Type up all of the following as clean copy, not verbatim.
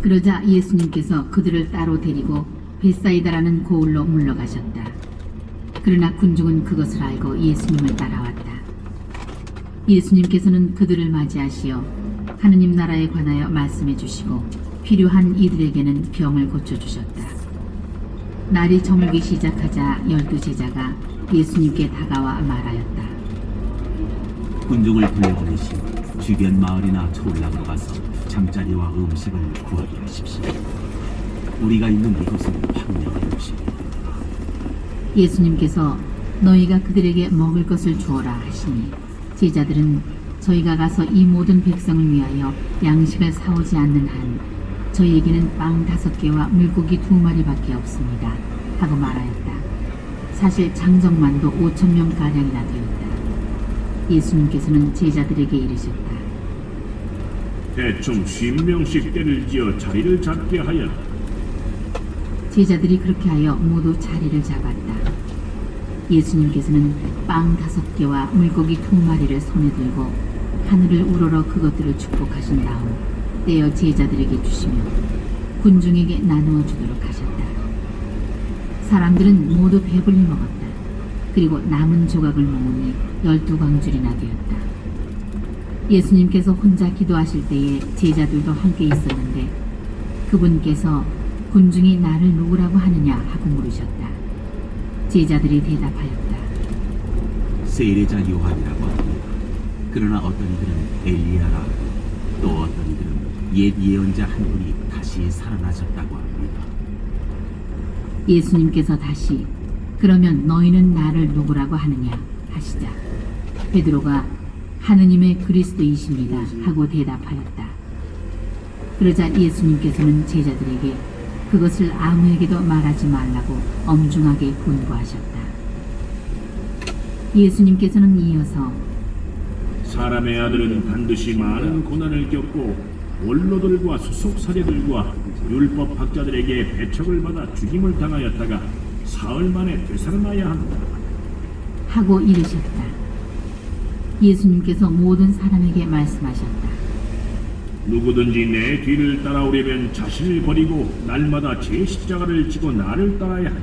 그러자 예수님께서 그들을 따로 데리고 벳사이다라는 고을로 물러가셨다. 그러나 군중은 그것을 알고 예수님을 따라왔다. 예수님께서는 그들을 맞이하시어 하느님 나라에 관하여 말씀해 주시고 필요한 이들에게는 병을 고쳐주셨다. 날이 저물기 시작하자 12제자가 예수님께 다가와 말하였다. 군중을 돌려보내시고 주변 마을이나 초락으로 가서 잠자리와 음식을 구하게 하십시오. 우리가 있는 이곳은 황량한 곳입니다. 예수님께서 너희가 그들에게 먹을 것을 주어라 하시니 제자들은 저희가 가서 이 모든 백성을 위하여 양식을 사오지 않는 한 저희에게는 빵 5개와 물고기 2마리밖에 없습니다 하고 말하였다. 사실 장정만도 5,000명가량이나 되었다. 예수님께서는 제자들에게 이르셨다. 대충 50명씩 때를 지어 자리를 잡게 하여. 제자들이 그렇게 하여 모두 자리를 잡았다. 예수님께서는 빵 5개와 물고기 2마리를 손에 들고 하늘을 우러러 그것들을 축복하신 다음 떼어 제자들에게 주시며 군중에게 나누어 주도록 하셨다. 사람들은 모두 배불리 먹었다. 그리고 남은 조각을 모으니 12광줄이나 되었다. 예수님께서 혼자 기도하실 때에 제자들도 함께 있었는데 그분께서 군중이 나를 누구라고 하느냐 하고 물으셨다. 제자들이 대답하였다. 세례자 요한이라고 합니다. 그러나 어떤 이들은 엘리야라 또 어떤 이들은 옛 예언자 한 분이 다시 살아나셨다고 합니다. 예수님께서 다시 그러면 너희는 나를 누구라고 하느냐 하시자 베드로가 하느님의 그리스도이십니다 하고 대답하였다. 그러자 예수님께서는 제자들에게 그것을 아무에게도 말하지 말라고 엄중하게 권고하셨다. 예수님께서는 이어서 사람의 아들은 반드시 많은 고난을 겪고 원로들과 수속사제들과 율법학자들에게 배척을 받아 죽임을 당하였다가 사흘 만에 되살아나야 한다 하고 이르셨다. 예수님께서 모든 사람에게 말씀하셨다. 누구든지 내 뒤를 따라오려면 자신을 버리고 날마다 제 십자가를 지고 나를 따라야 한다.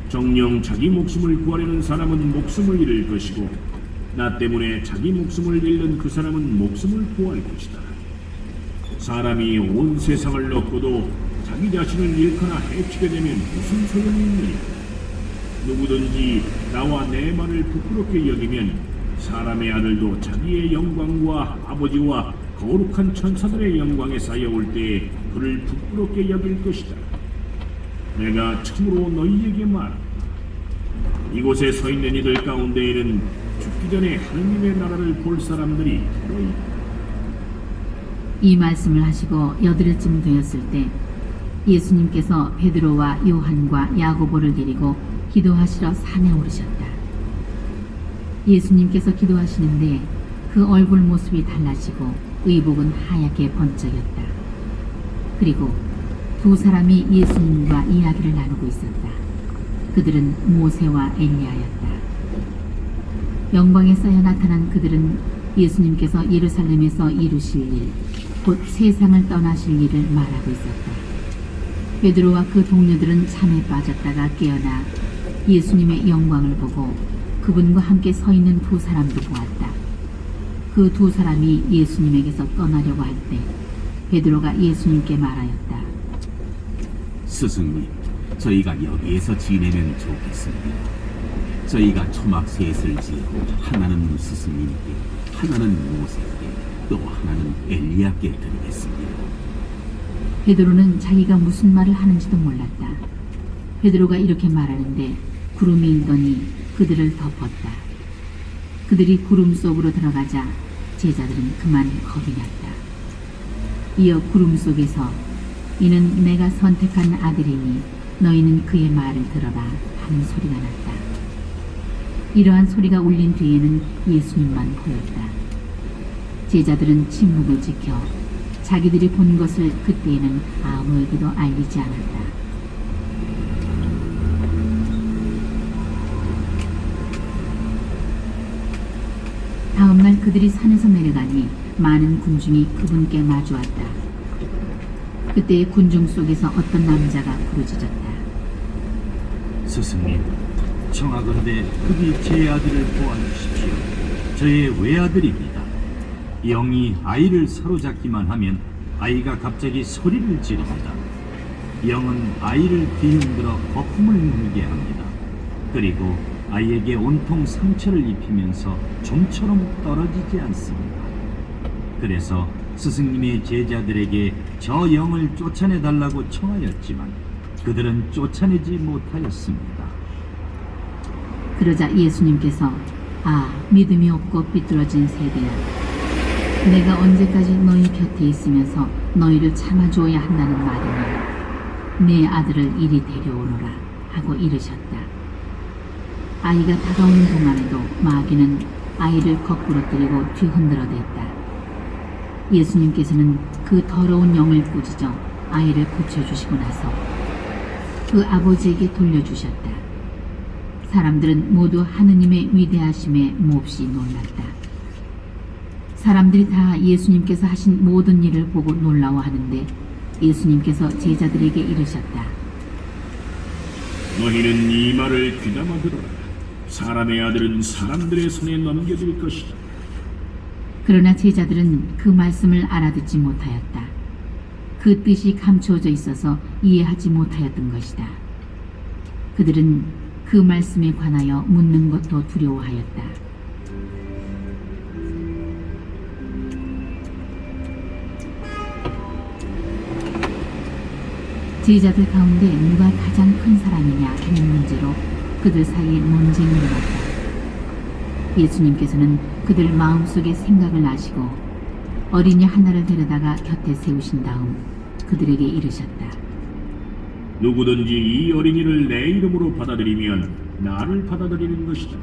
정녕 자기 목숨을 구하려는 사람은 목숨을 잃을 것이고 나 때문에 자기 목숨을 잃는 그 사람은 목숨을 구할 것이다. 사람이 온 세상을 얻고도 자기 자신을 잃거나 해치게 되면 무슨 소용이 있느냐. 누구든지 나와 내 말을 부끄럽게 여기면 사람의 아들도 자기의 영광과 아버지와 거룩한 천사들의 영광에 쌓여올 때에 그를 부끄럽게 여길 것이다. 내가 참으로 너희에게 말한다. 이곳에 서 있는 이들 가운데에는 죽기 전에 하느님의 나라를 볼 사람들이 들어 있다. 이 말씀을 하시고 8일쯤 되었을 때 예수님께서 베드로와 요한과 야고보를 데리고 기도하시러 산에 오르셨다. 예수님께서 기도하시는데 그 얼굴 모습이 달라지고 의복은 하얗게 번쩍였다. 그리고 두 사람이 예수님과 이야기를 나누고 있었다. 그들은 모세와 엘리야였다. 영광에 쌓여 나타난 그들은 예수님께서 예루살렘에서 이루실 일, 곧 세상을 떠나실 일을 말하고 있었다. 베드로와 그 동료들은 잠에 빠졌다가 깨어나 예수님의 영광을 보고 그분과 함께 서 있는 두 사람도 보았다. 그 두 사람이 예수님에게서 떠나려고 할 때 베드로가 예수님께 말하였다. 스승님, 저희가 여기에서 지내면 좋겠습니다. 저희가 초막 셋을 지고 하나는 스승님께, 하나는 모세께, 또 하나는 엘리야께 드리겠습니다. 베드로는 자기가 무슨 말을 하는지도 몰랐다. 베드로가 이렇게 말하는데 구름이 일더니 그들을 덮었다. 그들이 구름 속으로 들어가자 제자들은 그만 겁이 났다. 이어 구름 속에서 이는 내가 선택한 아들이니 너희는 그의 말을 들어라 하는 소리가 났다. 이러한 소리가 울린 뒤에는 예수님만 보였다. 제자들은 침묵을 지켜 자기들이 본 것을 그때에는 아무에게도 알리지 않았다. 다음날 그들이 산에서 내려가니 많은 군중이 그분께 마주왔다. 그때 군중 속에서 어떤 남자가 부르짖었다. 스승님, 청하건대 그기 제 아들을 도와주십시오. 저의 외아들입니다. 영이 아이를 사로잡기만 하면 아이가 갑자기 소리를 지릅니다. 영은 아이를 뒤흔들어 거품을 물게 합니다. 그리고 아이에게 온통 상처를 입히면서 좀처럼 떨어지지 않습니다. 그래서 스승님의 제자들에게 저 영을 쫓아내달라고 청하였지만 그들은 쫓아내지 못하였습니다. 그러자 예수님께서 믿음이 없고 삐뚤어진 세대야, 내가 언제까지 너희 곁에 있으면서 너희를 참아주어야 한다는 말이냐. 내 아들을 이리 데려오너라 하고 이르셨다. 아이가 다가오는 동안에도 마귀는 아이를 거꾸로 때리고 뒤흔들어댔다. 예수님께서는 그 더러운 영을 꾸짖어 아이를 고쳐주시고 나서 그 아버지에게 돌려주셨다. 사람들은 모두 하느님의 위대하심에 몹시 놀랐다. 사람들이 다 예수님께서 하신 모든 일을 보고 놀라워하는데 예수님께서 제자들에게 이르셨다. 너희는 이 말을 귀담아 들어라. 사람의 아들은 사람들의 손에 넘겨질 것이다. 그러나 제자들은 그 말씀을 알아듣지 못하였다. 그 뜻이 감추어져 있어서 이해하지 못하였던 것이다. 그들은 그 말씀에 관하여 묻는 것도 두려워하였다. 제자들 가운데 누가 가장 큰 사람이냐 하는 문제로 그들 사이에 논쟁이 일어났다. 예수님께서는 그들 마음속의 생각을 아시고 어린이 하나를 데려다가 곁에 세우신 다음 그들에게 이르셨다. 누구든지 이 어린이를 내 이름으로 받아들이면 나를 받아들이는 것이다.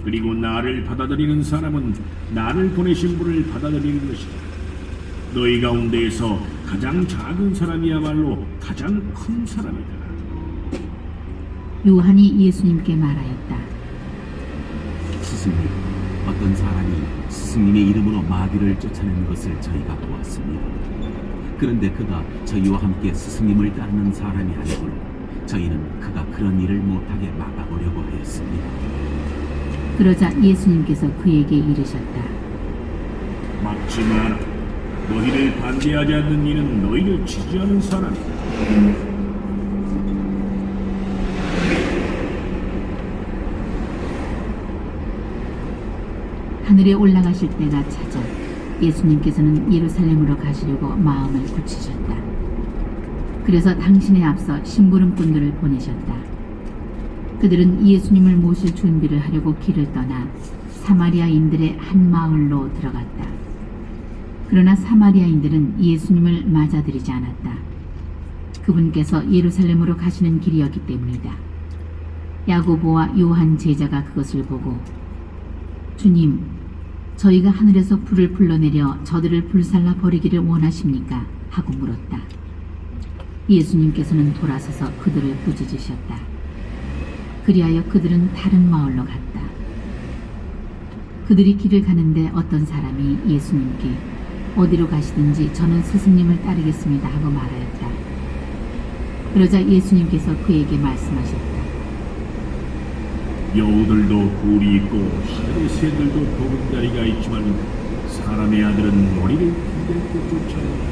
그리고 나를 받아들이는 사람은 나를 보내신 분을 받아들이는 것이다. 너희 가운데에서 가장 작은 사람이야말로 가장 큰 사람이다. 요한이 예수님께 말하였다. 스승님, 어떤 사람이 스승님의 이름으로 마귀를 쫓아내는 것을 저희가 보았습니다. 그런데 그가 저희와 함께 스승님을 따르는 사람이 아니고 저희는 그가 그런 일을 못하게 막아보려고 하였습니다. 그러자 예수님께서 그에게 이르셨다. 막지 마라. 너희를 반대하지 않는 이는 너희를 지지하는 사람이다. 하늘에 올라가실 때가 찾아 예수님께서는 예루살렘으로 가시려고 마음을 굳히셨다. 그래서 당신에 앞서 심부름꾼들을 보내셨다. 그들은 예수님을 모실 준비를 하려고 길을 떠나 사마리아인들의 한 마을로 들어갔다. 그러나 사마리아인들은 예수님을 맞아들이지 않았다. 그분께서 예루살렘으로 가시는 길이었기 때문이다. 야고보와 요한 제자가 그것을 보고 주님, 저희가 하늘에서 불을 불러내려 저들을 불살라 버리기를 원하십니까? 하고 물었다. 예수님께서는 돌아서서 그들을 꾸짖으셨다. 그리하여 그들은 다른 마을로 갔다. 그들이 길을 가는데 어떤 사람이 예수님께 어디로 가시든지 저는 스승님을 따르겠습니다 하고 말하였다. 그러자 예수님께서 그에게 말씀하셨다. 여우들도 굴이 있고 하늘의 새들도 보금자리가 있지만 사람의 아들은 머리를 흔들고 쫓아온다.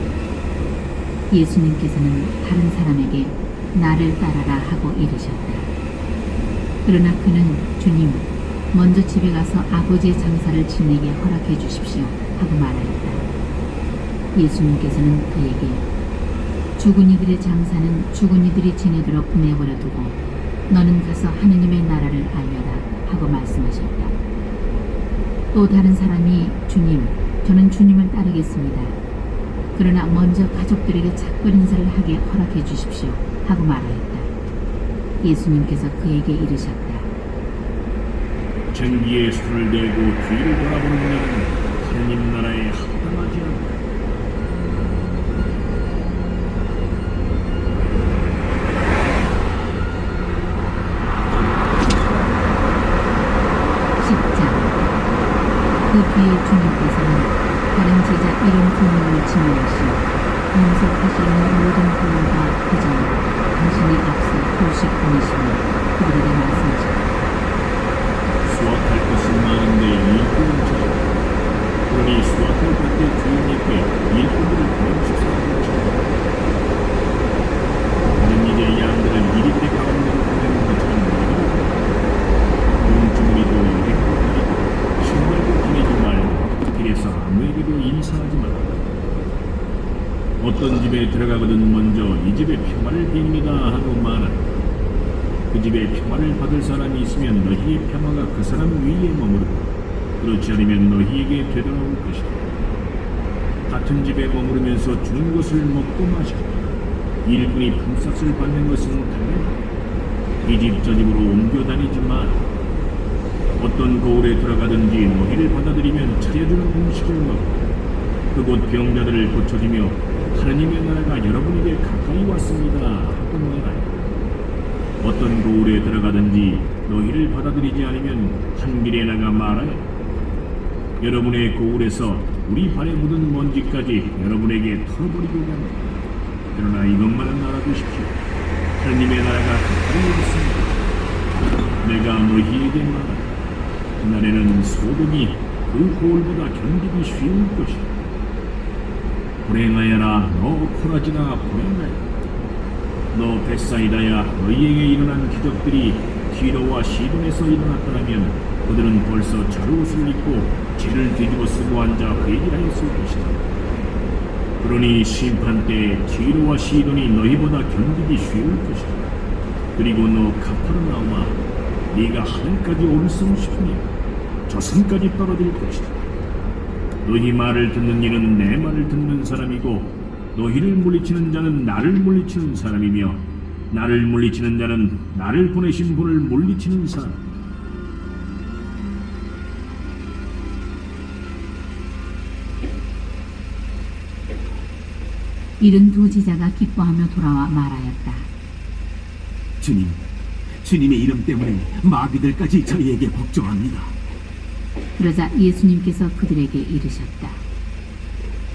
예수님께서는 다른 사람에게 나를 따라라 하고 이르셨다. 그러나 그는 주님, 먼저 집에 가서 아버지의 장사를 지내게 허락해 주십시오 하고 말하였다. 예수님께서는 그에게 죽은 이들의 장사는 죽은 이들이 지내도록 내버려 두고 너는 가서 하느님의 나라를 알려라 하고 말씀하셨다. 또 다른 사람이 주님, 저는 주님을 따르겠습니다. 그러나 먼저 가족들에게 작별 인사를 하게 허락해 주십시오 하고 말하였다. 예수님께서 그에게 이르셨다. 쟁기에 손을 대고 뒤를 돌아보는 자는 하느님 나라에 합당하지 않다. 그 뒤에 주님께서는 다른 제자 72명을 지명하시어 공속하시는 모든 보호가 그전에 당신이 앞서 도식 보내시며 그들에게 말씀하셨다. 수확할 것은 많은데 일꾼은 적다. 그러니 수확할 밭의 주인님께 일꾼들을 보내주소서. 그는 이제 양들을 이리들의 가운데로 보내는 것처럼 용주머니도 여행도 다니고 신발도 지내지 말고 길에서 아무에게도 인사하지 말라. 어떤 집에 들어가거든 먼저 이 집에 평화를 빕니다 하고 말하라. 그 집에 평화를 받을 사람이 있으면 너희의 평화가 그 사람 위에 머무르고 그렇지 않으면 너희에게 되돌아올 것이다. 같은 집에 머무르면서 주는 것을 먹고 마시고 일꾼이 품삯을 받는 것은 당연하다. 이 집 저 집으로 옮겨 다니지 마라. 어떤 거울에 들어가든지 너희를 받아들이면 차려주는 음식을 먹고 그곳 병자들을 고쳐주며 하느님의 나라가 여러분에게 가까이 왔습니다 하고 말하라. 어떤 거울에 들어가든지 너희를 받아들이지 않으면 한 길에 나가 말하여 여러분의 거울에서 우리 발에 묻은 먼지까지 여러분에게 털어버리고 갑니다. 그러나 이것만은 알아두십시오. 하느님의 나라가 가까이 왔습니다. 내가 너희에게 말하라. 그날에는 소돔이 그 거울보다 견디기 쉬울 것이다. 불행하여라 너 코라지나 불행하여라. 너 벳사이다야 너희에게 일어난 기적들이 티로와 시돈에서 일어났더라면 그들은 벌써 젖옷을 입고 죄를 뒤집어 쓰고 앉아 회개하였을 것이다. 그러니 심판 때에 티로와 시돈이 너희보다 견디기 쉬울 것이다. 그리고 너 카파르나움아 네가 하늘까지 올성 싶으니 저승까지 떨어질 것이다. 너희 말을 듣는 이는 내 말을 듣는 사람이고 너희를 물리치는 자는 나를 물리치는 사람이며 나를 물리치는 자는 나를 보내신 분을 물리치는 사람. 이른 두 제자가 기뻐하며 돌아와 말하였다. 주님, 주님의 이름 때문에 마귀들까지 저희에게 복종합니다. 그러자 예수님께서 그들에게 이르셨다.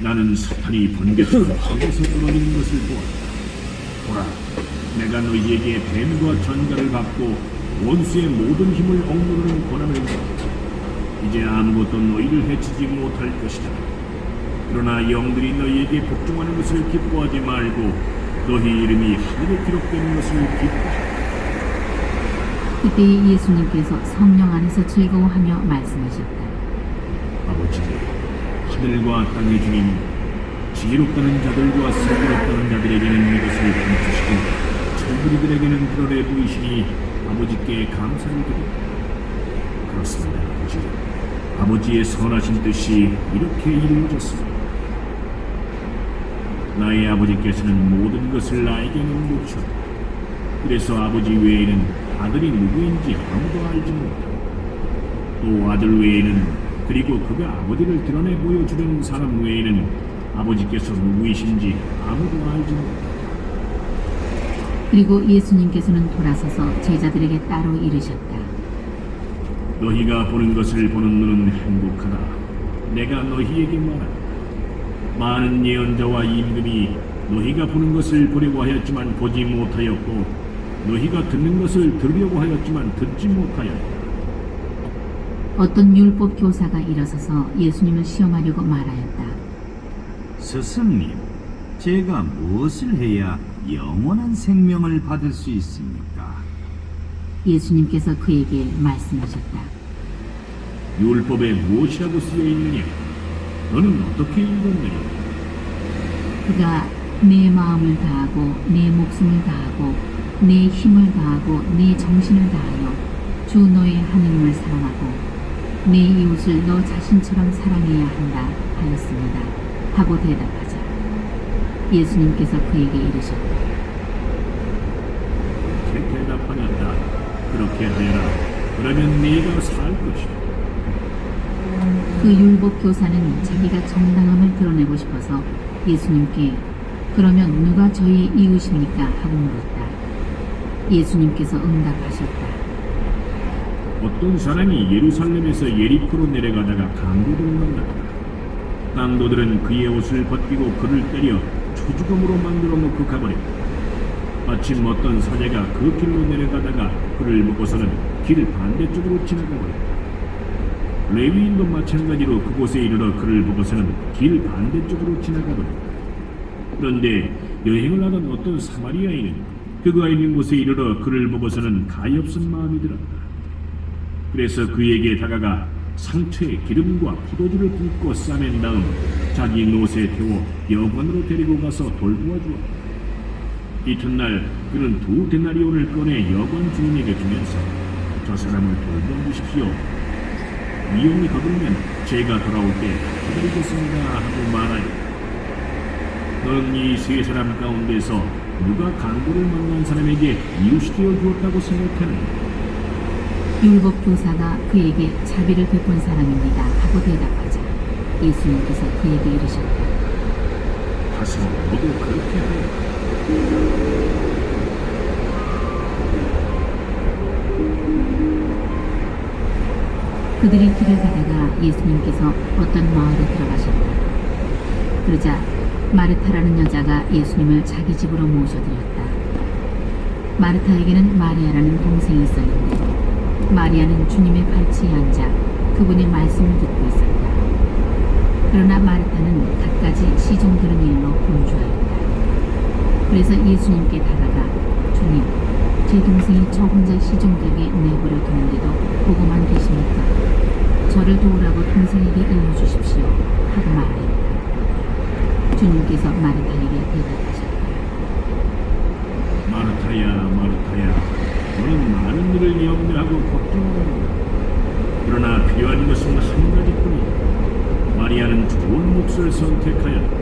나는 사탄이 번개처럼 하늘에서 떨어지는 것을 보았다. 보라, 내가 너희에게 뱀과 전갈을 받고 원수의 모든 힘을 억누르는 권한을 줬다. 이제 아무것도 너희를 해치지 못할 것이다. 그러나 영들이 너희에게 복종하는 것을 기뻐하지 말고 너희 이름이 하늘에 기록되는 것을 기뻐하라. 그때 예수님께서 성령 안에서 즐거워하며 말씀하셨다. 아버지, 하늘과 땅의 주님, 지혜롭다는 자들과 슬기롭다는 자들에게는 이것을 감추시고 천부리들에게는 드러내 보이시니 아버지께 감사를 드립니다. 그렇습니다, 아버지. 아버지의 선하신 뜻이 이렇게 이루어졌습니다. 나의 아버지께서는 모든 것을 나에게 넘겨주셨다. 그래서 아버지 외에는 아들이 누구인지 아무도 알지 못하고 또 아들 외에는 그리고 그가 아버지를 드러내 보여주는 사람 외에는 아버지께서 누구이신지 아무도 알지 못하고 그리고 예수님께서는 돌아서서 제자들에게 따로 이르셨다. 너희가 보는 것을 보는 눈은 행복하다. 내가 너희에게 말한다. 많은 예언자와 임금이 너희가 보는 것을 보려고 하였지만 보지 못하였고 너희가 듣는 것을 들으려고 하였지만 듣지 못하였다. 어떤 율법 교사가 일어서서 예수님을 시험하려고 말하였다. 스승님, 제가 무엇을 해야 영원한 생명을 받을 수 있습니까? 예수님께서 그에게 말씀하셨다. 율법에 무엇이라고 쓰여 있느냐? 너는 어떻게 읽었느냐? 그가 내 마음을 다하고 내 목숨을 다하고 내 힘을 다하고 내 정신을 다하여 주 너의 하느님을 사랑하고 내 이웃을 너 자신처럼 사랑해야 한다 하였습니다 하고 대답하자 예수님께서 그에게 이르셨다. 그렇게 대답하였다. 그렇게 하여라. 그러면 네가 살 것이다. 그 율법 교사는 자기가 정당함을 드러내고 싶어서 예수님께 그러면 누가 저희 이웃입니까? 하고 물었다. 예수님께서 응답하셨다. 어떤 사람이 예루살렘에서 예리코로 내려가다가 강도들을 만났다. 강도들은 그의 옷을 벗기고 그를 때려 부죽음으로 만들어 놓고 가버렸다. 마침 어떤 사제가 그 길로 내려가다가 그를 보고서는 길 반대쪽으로 지나가버렸다. 레위인도 마찬가지로 그곳에 이르러 그를 보고서는 길 반대쪽으로 지나가버렸다. 그런데 여행을 하던 어떤 사마리아인은 그가 있는 곳에 이르러 그를 보고서는 가엾은 마음이 들었다. 그래서 그에게 다가가 상처에 기름과 포도주를 붓고 싸맨 다음 자기 노새에 태워 여관으로 데리고 가서 돌보아 주었다. 이튿날 그는 2데나리온을 꺼내 여관 주인에게 주면서 저 사람을 돌보아 주십시오. 위험이 거두면 제가 돌아올 때 기다리겠습니다 하고 말하였다. 너는 이 세 사람 가운데서 누가 강도를 만난 사람에게 이웃이 되어 주었다고 생각하느냐? 율법 교사가 그에게 자비를 베푼 사람입니다 하고 대답하자 예수님께서 그에게 이르셨다. 가서 너도 그렇게 하라. 그들이 길을 가다가 예수님께서 어떤 마을에 들어가셨다. 그러자 마르타라는 여자가 예수님을 자기 집으로 모셔드렸다. 마르타에게는 마리아라는 동생이 있었는데 마리아는 주님의 발치에 앉아 그분의 말씀을 듣고 있었다. 그러나 마르타는 갖가지 시중 들은 일로 분주하였다. 그래서 예수님께 다가가 주님, 제 동생이 저 혼자 시중 들게 내버려 두는데도 보고만 계십니까? 저를 도우라고 동생에게 일러주십시오 하고 말하였다. 주님께서 마르타에게 대답하셨다. 마르타야, 마르타야, 너는 많은 일을 염려하고 걱정하는구나. 그러나 필요한 것은 한 가지뿐이다. 마리아는 좋은 몫을 선택하였다.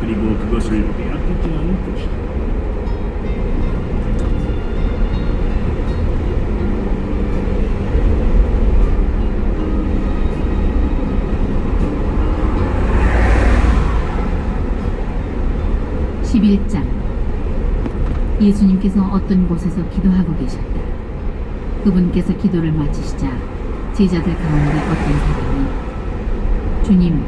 그리고 그것을 빼앗기지 않을 것이다. 예수님께서 어떤 곳에서 기도하고 계셨다. 그분께서 기도를 마치시자 제자들 가운데 어떤 사람이 주님,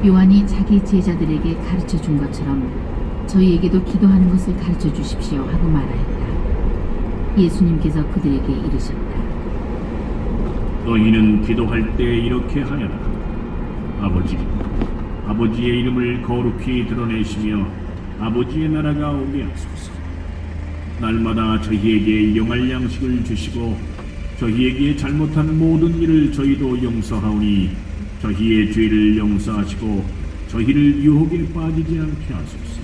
요한이 자기 제자들에게 가르쳐 준 것처럼 저희에게도 기도하는 것을 가르쳐 주십시오 하고 말하였다. 예수님께서 그들에게 이르셨다. 너희는 기도할 때 이렇게 하여라. 아버지의 이름을 거룩히 드러내시며 아버지의 나라가 오게 하소서. 날마다 저희에게 일용할 양식을 주시고 저희에게 잘못한 모든 일을 저희도 용서하오니 저희의 죄를 용서하시고 저희를 유혹에 빠지지 않게 하소서.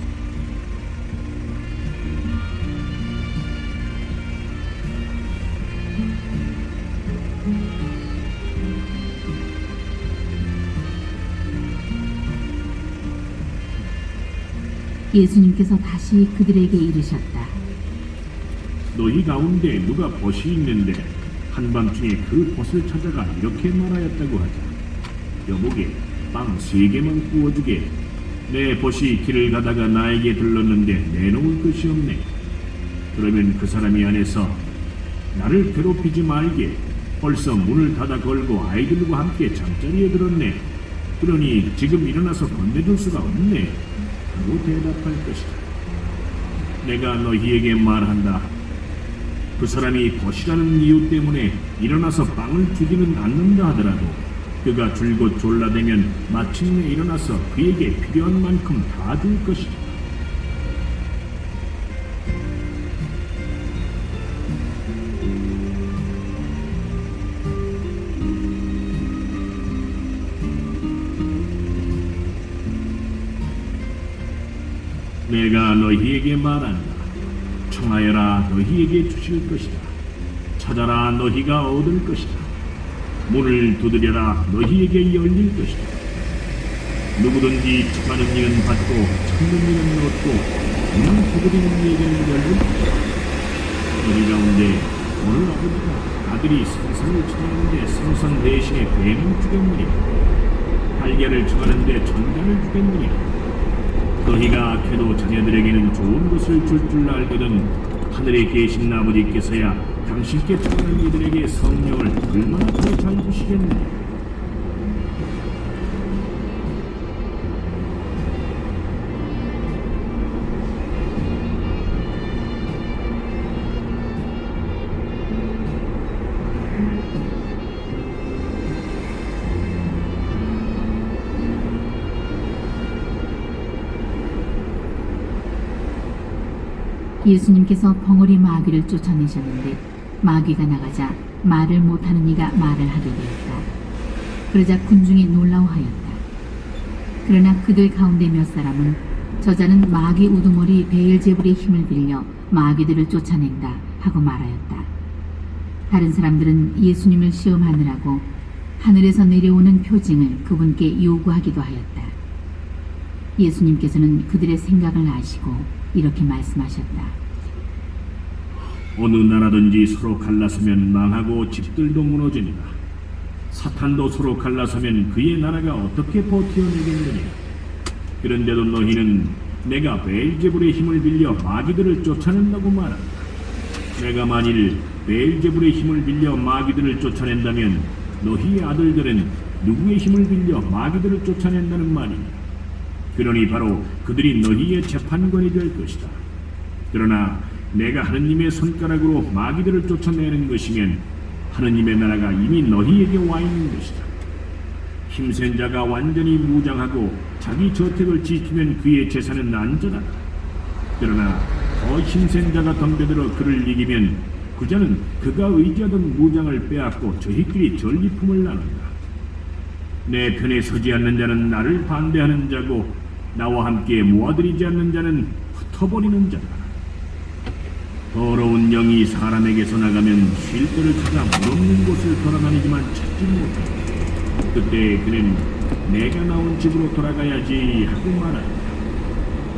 예수님께서 다시 그들에게 이르셨다. 너희 가운데 누가 벗이 있는데 한밤중에 그 벗을 찾아가 이렇게 말하였다고 하자. 여보게, 빵 3개만 구워주게. 내 벗이 길을 가다가 나에게 들렀는데 내놓을 것이 없네. 그러면 그 사람이 안에서 나를 괴롭히지 말게. 벌써 문을 닫아 걸고 아이들과 함께 잠자리에 들었네. 그러니 지금 일어나서 건네줄 수가 없네. 하고 대답할 것이다. 내가 너희에게 말한다. 그 사람이 벗이라는 이유 때문에 일어나서 빵을 주지는 않는다 하더라도 그가 줄곧 졸라대면 마침내 일어나서 그에게 필요한 만큼 다 줄 것이다. 내가 너희에게 말한다. 청하여라, 너희에게 주실 것이다. 찾아라, 너희가 얻을 것이다. 문을 두드려라, 너희에게 열릴 것이다. 누구든지 청하는 이는 받고 찾는 이는 얻고 문을 두드리는 이에게는 열릴 것이다. 너희 가운데 오늘 아버지가 아들이 생선을 청하는데 생선 대신에 뱀을 주겠느냐? 달걀을 청하는데 전갈을 주겠느냐? 너희가 악해도 자녀들에게는 좋은 것을 줄 알거든 하늘에 계신 아버지께서야 당신께 청하는 이들에게 성령을 얼마나 더 잘 주시겠느냐. 예수님께서 벙어리 마귀를 쫓아내셨는데 마귀가 나가자 말을 못하는 이가 말을 하게 되었다. 그러자 군중이 놀라워하였다. 그러나 그들 가운데 몇 사람은 저자는 마귀 우두머리 베엘제불의 힘을 빌려 마귀들을 쫓아낸다 하고 말하였다. 다른 사람들은 예수님을 시험하느라고 하늘에서 내려오는 표징을 그분께 요구하기도 하였다. 예수님께서는 그들의 생각을 아시고 이렇게 말씀하셨다. 어느 나라든지 서로 갈라서면 망하고 집들도 무너지니라. 사탄도 서로 갈라서면 그의 나라가 어떻게 버티어내겠느냐. 그런데도 너희는 내가 베엘제불의 힘을 빌려 마귀들을 쫓아낸다고 말한다. 내가 만일 베엘제불의 힘을 빌려 마귀들을 쫓아낸다면 너희의 아들들은 누구의 힘을 빌려 마귀들을 쫓아낸다는 말이냐. 그러니 바로 그들이 너희의 재판관이 될 것이다. 그러나 내가 하느님의 손가락으로 마귀들을 쫓아내는 것이면 하느님의 나라가 이미 너희에게 와 있는 것이다. 힘센 자가 완전히 무장하고 자기 저택을 지키면 그의 재산은 안전하다. 그러나 더 힘센 자가 덤벼들어 그를 이기면 그 자는 그가 의지하던 무장을 빼앗고 저희끼리 전리품을 나눈다. 내 편에 서지 않는 자는 나를 반대하는 자고 나와 함께 모아들이지 않는 자는 흩어버리는 자다. 더러운 영이 사람에게서 나가면 쉴 때를 찾아 물없는 곳을 돌아다니지만 찾지 못한다. 그때 그는 내가 나온 집으로 돌아가야지 하고 말한다.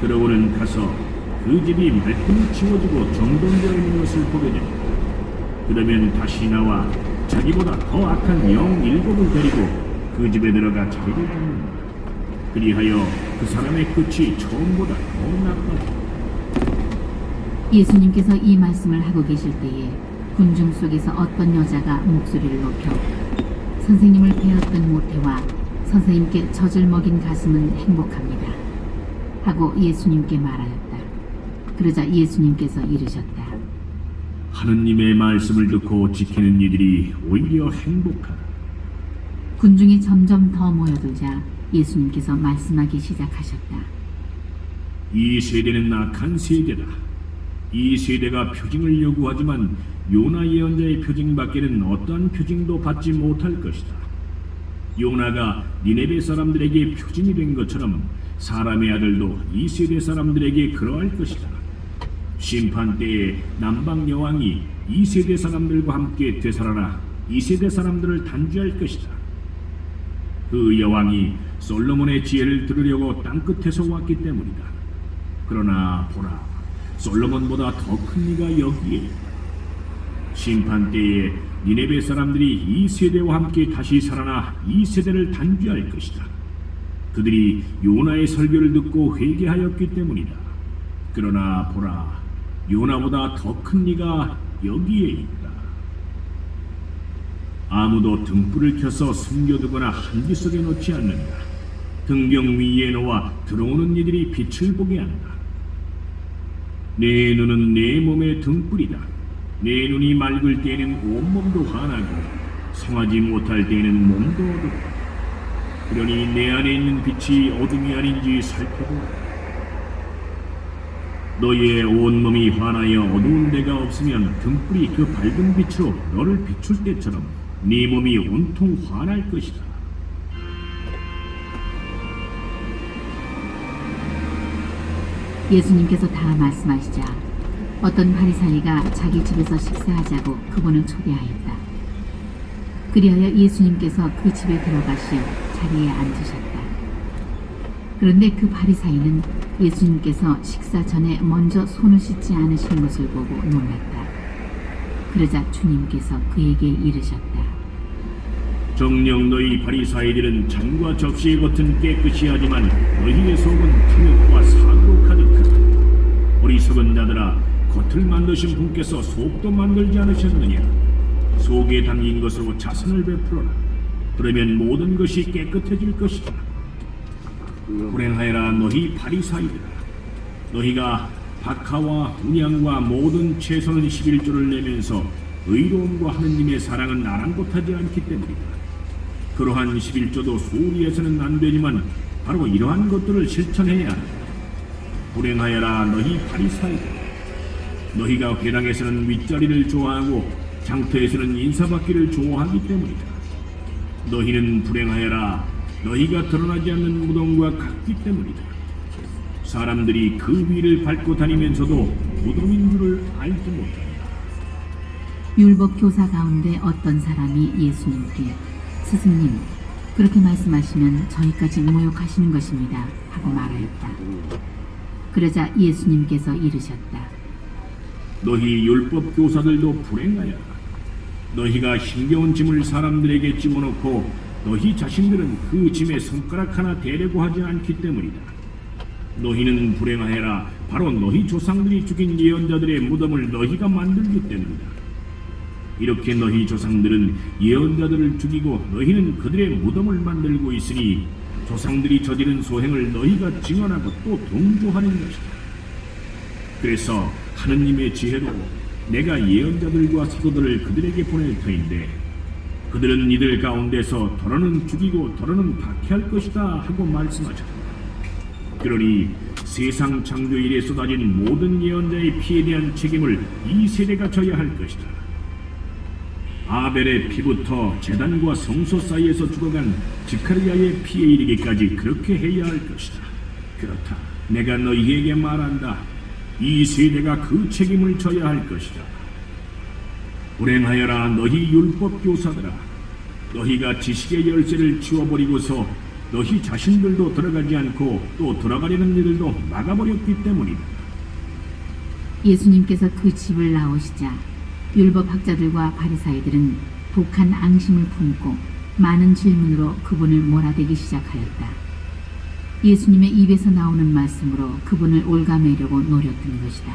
그러고는 가서 그 집이 말끔히 치워지고 정돈되어 있는 것을 보게 된다. 그러면 다시 나와 자기보다 더 악한 영 7을 데리고 그 집에 들어가 자리를 잡는다. 그리하여 그 사람의 끝이 처음보다 더 나쁘다. 예수님께서 이 말씀을 하고 계실 때에 군중 속에서 어떤 여자가 목소리를 높여 선생님을 배웠던 모태와 선생님께 젖을 먹인 가슴은 행복합니다 하고 예수님께 말하였다. 그러자 예수님께서 이르셨다. 하느님의 말씀을 듣고 지키는 이들이 오히려 행복하다. 군중이 점점 더 모여들자 예수님께서 말씀하기 시작하셨다. 이 세대는 악한 세대다. 이 세대가 표징을 요구하지만 요나 예언자의 표징밖에는 어떠한 표징도 받지 못할 것이다. 요나가 니네베 사람들에게 표징이 된 것처럼 사람의 아들도 이 세대 사람들에게 그러할 것이다. 심판 때에 남방 여왕이 이 세대 사람들과 함께 되살아나 이 세대 사람들을 단죄할 것이다. 그 여왕이 솔로몬의 지혜를 들으려고 땅끝에서 왔기 때문이다. 그러나 보라, 솔로몬보다 더 큰 이가 여기에 있다. 심판 때에 니네베 사람들이 이 세대와 함께 다시 살아나 이 세대를 단죄할 것이다. 그들이 요나의 설교를 듣고 회개하였기 때문이다. 그러나 보라, 요나보다 더 큰 이가 여기에 있다. 아무도 등불을 켜서 숨겨두거나 한기 속에 놓지 않는다. 등경 위에 놓아 들어오는 이들이 빛을 보게 한다. 내 눈은 내 몸의 등불이다. 내 눈이 맑을 때에는 온몸도 환하고 성하지 못할 때에는 몸도 어둡다. 그러니 내 안에 있는 빛이 어둠이 아닌지 살펴보라. 너희의 온몸이 환하여 어두운 데가 없으면 등불이 그 밝은 빛으로 너를 비출 때처럼 네 몸이 온통 환할 것이다. 예수님께서 다 말씀하시자 어떤 바리사이가 자기 집에서 식사하자고 그분을 초대하였다. 그리하여 예수님께서 그 집에 들어가시어 자리에 앉으셨다. 그런데 그 바리사이는 예수님께서 식사 전에 먼저 손을 씻지 않으신 것을 보고 놀랐다. 그러자 주님께서 그에게 이르셨다. 정녕 너희 바리사이들은 잔과 접시의 겉은 깨끗이 하지만 너희의 속은 탐욕과 사고로 가득하다. 어리석은 자들아, 겉을 만드신 분께서 속도 만들지 않으셨느냐? 속에 담긴 것으로 자선을 베풀어라. 그러면 모든 것이 깨끗해질 것이다. 불행하여라 너희 바리사이들아, 너희가 박하와 운양과 모든 채소는 11조를 내면서 의로움과 하느님의 사랑은 아랑곳하지 않기 때문이다. 그러한 11조도 소홀히 해서는 안 되지만 바로 이러한 것들을 실천해야 한다. 불행하여라 너희 바리사이들아, 너희가 회당에서는 윗자리를 좋아하고 장터에서는 인사받기를 좋아하기 때문이다. 너희는 불행하여라. 너희가 드러나지 않는 무덤과 같기 때문이다. 사람들이 그 위를 밟고 다니면서도 무덤인 줄을 알지 못한다. 율법 교사 가운데 어떤 사람이 예수님께 스승님, 그렇게 말씀하시면 저희까지 모욕하시는 것입니다 하고 말하였다. 그러자 예수님께서 이르셨다. 너희 율법 교사들도 불행하여라. 너희가 힘겨운 짐을 사람들에게 집어넣고 너희 자신들은 그 짐에 손가락 하나 대려고 하지 않기 때문이다. 너희는 불행하여라. 바로 너희 조상들이 죽인 예언자들의 무덤을 너희가 만들기 때문이다. 이렇게 너희 조상들은 예언자들을 죽이고 너희는 그들의 무덤을 만들고 있으니 조상들이 저지른 소행을 너희가 증언하고 또 동조하는 것이다. 그래서 하느님의 지혜로 내가 예언자들과 사도들을 그들에게 보낼 터인데 그들은 이들 가운데서 더러는 죽이고 더러는 박해할 것이다 하고 말씀하셨다. 그러니 세상 창조일에 쏟아진 모든 예언자의 피에 대한 책임을 이 세대가 져야 할 것이다. 아벨의 피부터 제단과 성소 사이에서 죽어간 지카리아의 피에 이르기까지 그렇게 해야 할 것이다. 그렇다. 내가 너희에게 말한다. 이 세대가 그 책임을 져야 할 것이다. 불행하여라 너희 율법 교사들아. 너희가 지식의 열쇠를 치워버리고서 너희 자신들도 들어가지 않고 또 들어가려는 이들도 막아버렸기 때문이다. 예수님께서 그 집을 나오시자 율법학자들과 바리사이들은 독한 앙심을 품고 많은 질문으로 그분을 몰아대기 시작하였다. 예수님의 입에서 나오는 말씀으로 그분을 올가매려고 노렸던 것이다.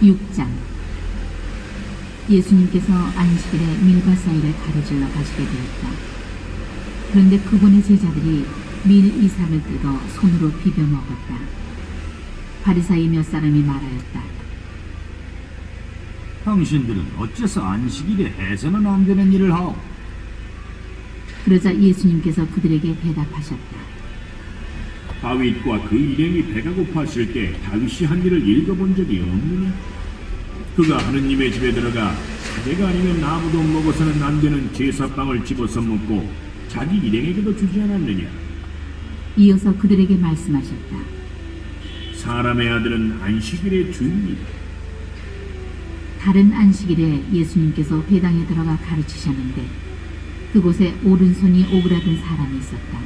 (6장) 예수님께서 안식일에 밀과 쌀을 가로질러 가시게 되었다. 그런데 그분의 제자들이 밀 이삭을 뜯어 손으로 비벼 먹었다. 바리사이 몇 사람이 말하였다. 당신들은 어째서 안식일에 해서는 안 되는 일을 하오? 그러자 예수님께서 그들에게 대답하셨다. 다윗과 그 일행이 배가 고팠을 때 다윗이 한 일을 읽어본 적이 없느냐? 그가 하느님의 집에 들어가 사제가 아니면 아무도 먹어서는 안 되는 제사빵을 집어서 먹고 자기 일행에게도 주지 않았느냐? 이어서 그들에게 말씀하셨다. 사람의 아들은 안식일의 주인이다. 다른 안식일에 예수님께서 회당에 들어가 가르치셨는데 그곳에 오른손이 오그라든 사람이 있었다.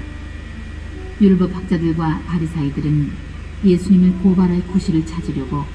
율법학자들과 바리사이들은 예수님을 고발할 구실을 찾으려고